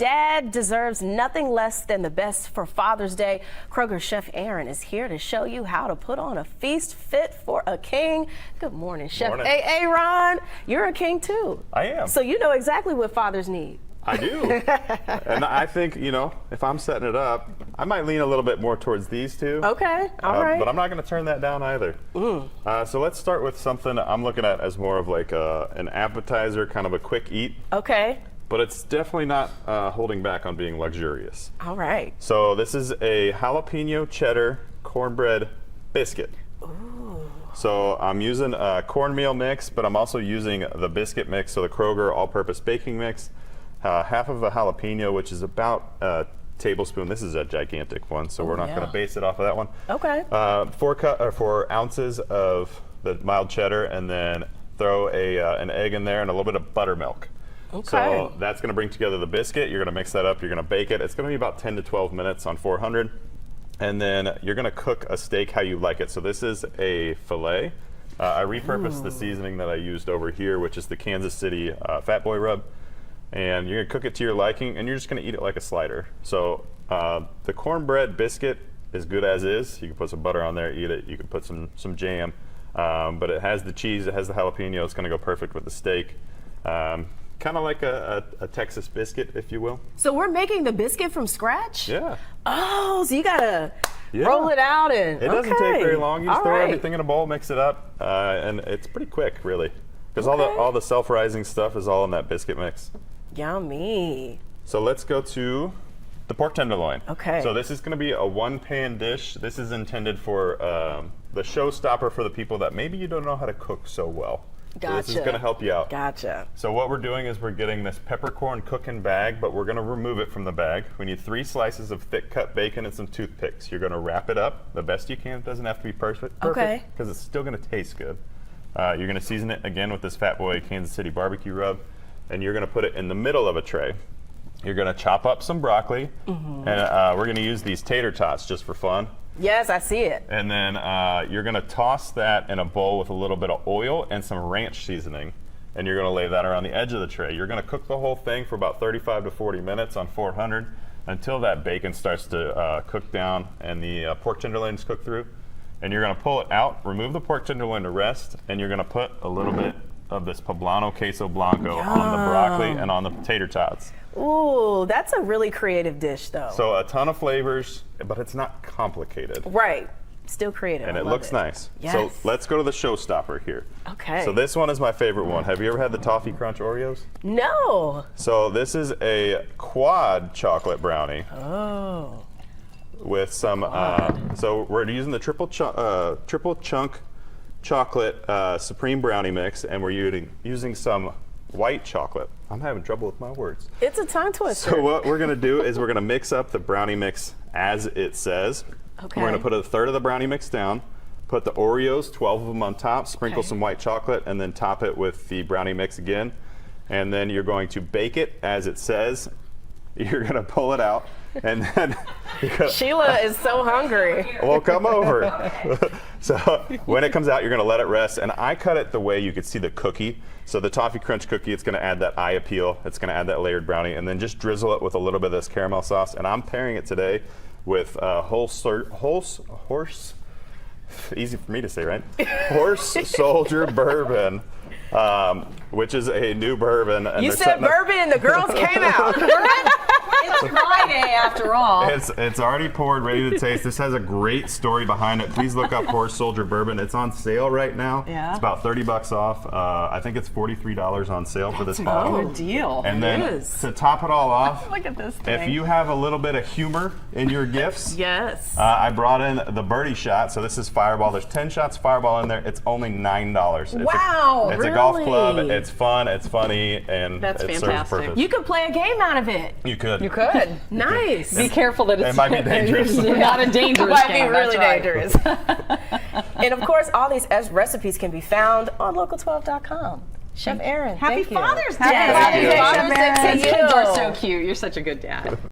Dad deserves nothing less than the best for Father's Day. Kroger's Chef Aaron is here to show you how to put on a feast fit for a king. Good morning, Chef. Morning. Hey, Ron, you're a king too. I am. So you know exactly what fathers need. I do. And I think, if I'm setting it up, I might lean a little bit more towards these two. Okay, all right. But I'm not going to turn that down either. So let's start with something I'm looking at as more of like an appetizer, kind of a quick eat. Okay. But it's definitely not holding back on being luxurious. All right. So this is a jalapeno cheddar cornbread biscuit. Ooh. So I'm using a cornmeal mix, but I'm also using the biscuit mix, so the Kroger all-purpose baking mix. Half of a jalapeno, which is about a tablespoon. This is a gigantic one, so we're not going to base it off of that one. Okay. 4 ounces of the mild cheddar, and then throw an egg in there and a little bit of buttermilk. Okay. So that's going to bring together the biscuit. You're going to mix that up. You're going to bake it. It's going to be about 10 to 12 minutes on 400. And then you're going to cook a steak how you like it. So this is a filet. I repurposed the seasoning that I used over here, which is the Kansas City Fat Boy Rub. And you're going to cook it to your liking, and you're just going to eat it like a slider. So the cornbread biscuit is good as is. You can put some butter on there, eat it. You can put some jam. But it has the cheese, it has the jalapeno. It's going to go perfect with the steak. Kind of like a Texas biscuit, if you will. So we're making the biscuit from scratch? Yeah. Oh, so you got to roll it out and It doesn't take very long. You just All throw right. everything in a bowl, mix it up, and it's pretty quick, really. Because all the self-rising stuff is all in that biscuit mix. Yummy. So let's go to the pork tenderloin. Okay. So this is going to be a one-pan dish. This is intended for the showstopper for the people that maybe you don't know how to cook so well. Gotcha. So this is going to help you out. Gotcha. So what we're doing is we're getting this peppercorn cooking bag, but we're going to remove it from the bag. We need 3 slices of thick cut bacon and some toothpicks. You're going to wrap it up the best you can. It doesn't have to be perfect. Okay. Because it's still going to taste good. You're going to season it again with this Fat Boy Kansas City barbecue rub, and you're going to put it in the middle of a tray. You're going to chop up some broccoli, and we're going to use these tater tots just for fun. Yes, I see it. And then you're going to toss that in a bowl with a little bit of oil and some ranch seasoning, and you're going to lay that around the edge of the tray. You're going to cook the whole thing for about 35 to 40 minutes on 400 until that bacon starts to cook down and the pork tenderloins cook through. And you're going to pull it out, remove the pork tenderloin to rest, and you're going to put a little bit of this poblano queso blanco on the broccoli and on the tater tots. Ooh, that's a really creative dish, though. So a ton of flavors, but it's not complicated. Right. Still creative. And I it love looks nice. Yes. So let's go to the showstopper here. Okay. So this one is my favorite one. Have you ever had the Toffee Crunch Oreos? No. So this is a quad chocolate brownie. Oh. With some, so we're using the triple chunk chocolate supreme brownie mix, and we're using some white chocolate. I'm having trouble with my words. It's a tongue twister. So what we're gonna do is we're gonna mix up the brownie mix as it says. Okay. We're gonna put a third of the brownie mix down, put the Oreos, 12 of them on top, sprinkle some white chocolate, and then top it with the brownie mix again. And then you're going to bake it as it says. You're gonna pull it out, and then Sheila is so hungry. well, come over. So when it comes out, you're going to let it rest. And I cut it the way you could see the cookie. So the Toffee Crunch cookie, it's going to add that eye appeal. It's going to add that layered brownie. And then just drizzle it with a little bit of this caramel sauce. And I'm pairing it today with easy for me to say, right? Horse Soldier Bourbon. Which is a new bourbon. And You said bourbon and the girls came out. It's Friday after all. It's already poured, ready to taste. This has a great story behind it. Please look up Horse Soldier Bourbon. It's on sale right now. Yeah. It's about $30 off. I think it's $43 on sale for this bottle. Good deal. And then is. to top it all off, Look at this thing. if you have a little bit of humor in your gifts, Yes. I brought in the birdie shot. So this is Fireball. There's 10 shots of Fireball in there. It's only $9. Wow, It's a golf club. really? It's fun. It's funny, and That's it serves fantastic. purpose. You could play a game out of it. You could. You could. Nice. Be careful that it's It might be dangerous. not a dangerous Might game. be really that's right. dangerous. And of course, all these recipes can be found on local12.com. Chef Aaron, Happy thank you. Father's Day. Happy Happy Father's Day Father's to Day. you. Kids are so cute. You're such a good dad.